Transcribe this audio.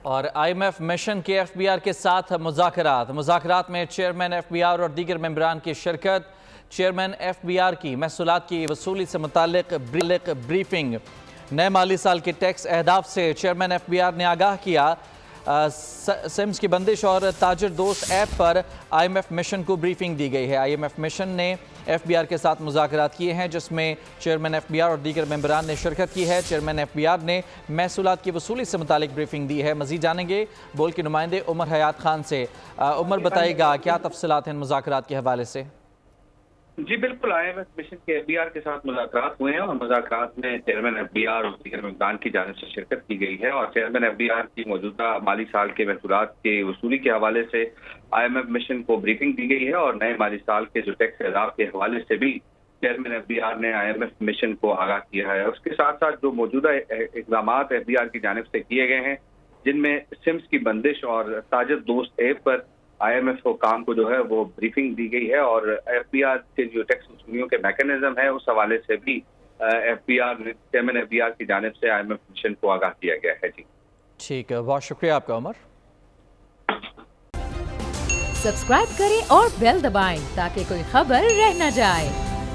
اور IMF mission کے FBR کے ساتھ مذاکرات میں چیئرمین FBR اور دیگر ممبران کی شرکت۔ چیئرمین FBR کی محصولات کی وصولی سے متعلق بریفنگ۔ نئے مالی سال کے ٹیکس اہداف سے چیئرمین FBR نے آگاہ کیا۔ سمز کی بندش اور تاجر دوست ایپ پر IMF مشن کو بریفنگ دی گئی ہے۔ IMF مشن نے FBR کے ساتھ مذاکرات کیے ہیں جس میں چیئرمین FBR اور دیگر ممبران نے شرکت کی ہے۔ چیئرمین FBR نے محصولات کی وصولی سے متعلق بریفنگ دی ہے۔ مزید جانیں گے بول کے نمائندے عمر حیات خان سے۔ عمر بتائے گا کیا تفصیلات ہیں مذاکرات کے حوالے سے؟ جی بالکل، IMF مشن کے FBR کے ساتھ مذاکرات ہوئے ہیں اور مذاکرات میں چیئرمین FBR اور دیگر ممبران کی جانب سے شرکت کی گئی ہے اور چیئرمین FBR کی موجودہ مالی سال کے محصولات کی وصولی کے حوالے سے IMF مشن کو بریفنگ دی گئی ہے اور نئے مالی سال کے جو ٹیکس اہداف کے حوالے سے بھی چیئرمین FBR نے IMF مشن کو آگاہ کیا ہے۔ اس کے ساتھ ساتھ جو موجودہ اقدامات FBR کی جانب سے کیے گئے ہیں جن میں سمز کی بندش اور تاجر دوست ایپ پر IMF کو کام کو جو ہے وہ بریفنگ دی گئی ہے اور FBR کے جو ٹیکس وصولیوں کے میکانزم ہے اس حوالے سے بھی چیئرمین FBR کی جانب سے IMF مشن کو آگاہ کیا گیا ہے۔ جی ٹھیک ہے، بہت شکریہ آپ کا عمر۔ سبسکرائب کریں اور بیل دبائیں تاکہ کوئی خبر رہ نہ جائے۔